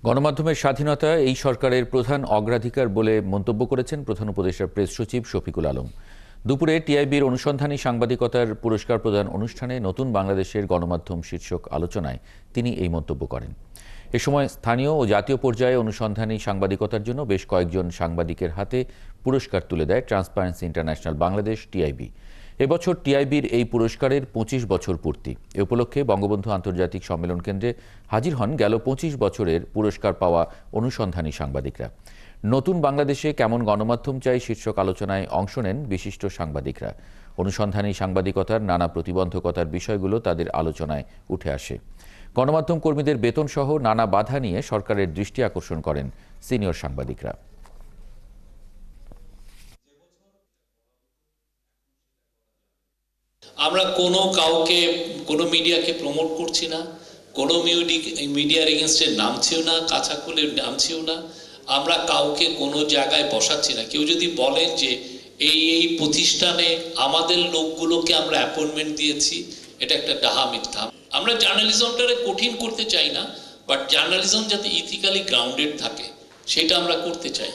গণমাধ্যমের স্বাধীনতা এই সরকারের প্রধান অগ্রাধিকার বলে মন্তব্য করেছেন প্রধান উপদেষ্টা প্রেস সচিব শফিকুল আলম। দুপুরে টিআইবির অনুসন্ধানী সাংবাদিকতার পুরস্কার প্রদান অনুষ্ঠানে নতুন বাংলাদেশের গণমাধ্যম শীর্ষক আলোচনায় তিনি এই মন্তব্য করেন। এ সময় স্থানীয় ও জাতীয় পর্যায়ে অনুসন্ধানী সাংবাদিকতার জন্য বেশ কয়েকজন সাংবাদিকের হাতে পুরস্কার তুলে দেয় ট্রান্সপারেন্সি ইন্টারন্যাশনাল বাংলাদেশ টিআইবি। এবছর টিআইবির এই পুরস্কারের ২৫ বছর পূর্তি। এ উপলক্ষে বঙ্গবন্ধু আন্তর্জাতিক সম্মেলন কেন্দ্রে হাজির হন গেল ২৫ বছরের পুরস্কার পাওয়া অনুসন্ধানী সাংবাদিকরা। নতুন বাংলাদেশে কেমন গণমাধ্যম চাই শীর্ষক আলোচনায় অংশ নেন বিশিষ্ট সাংবাদিকরা। অনুসন্ধানী সাংবাদিকতার নানা প্রতিবন্ধকতার বিষয়গুলো তাদের আলোচনায় উঠে আসে। গণমাধ্যম কর্মীদের বেতন সহ নানা বাধা নিয়ে সরকারের দৃষ্টি আকর্ষণ করেন সিনিয়র সাংবাদিকরা। আমরা কাউকে কোনো মিডিয়াকে প্রমোট করছি না, কোনো মিডিয়ার এগেনস্টে নামছিও না, কাছা খুলে নামছিও না। আমরা কাউকে কোনো জায়গায় বসাচ্ছি না। কেউ যদি বলেন যে এই প্রতিষ্ঠানে আমাদের লোকগুলোকে আমরা অ্যাপয়েন্টমেন্ট দিয়েছি, এটা একটা ডাহা মিথ্যা। আমরা জার্নালিজমটাকে কঠিন করতে চাই না, বাট জার্নালিজম যাতে ইথিক্যালি গ্রাউন্ডেড থাকে সেটা আমরা করতে চাই।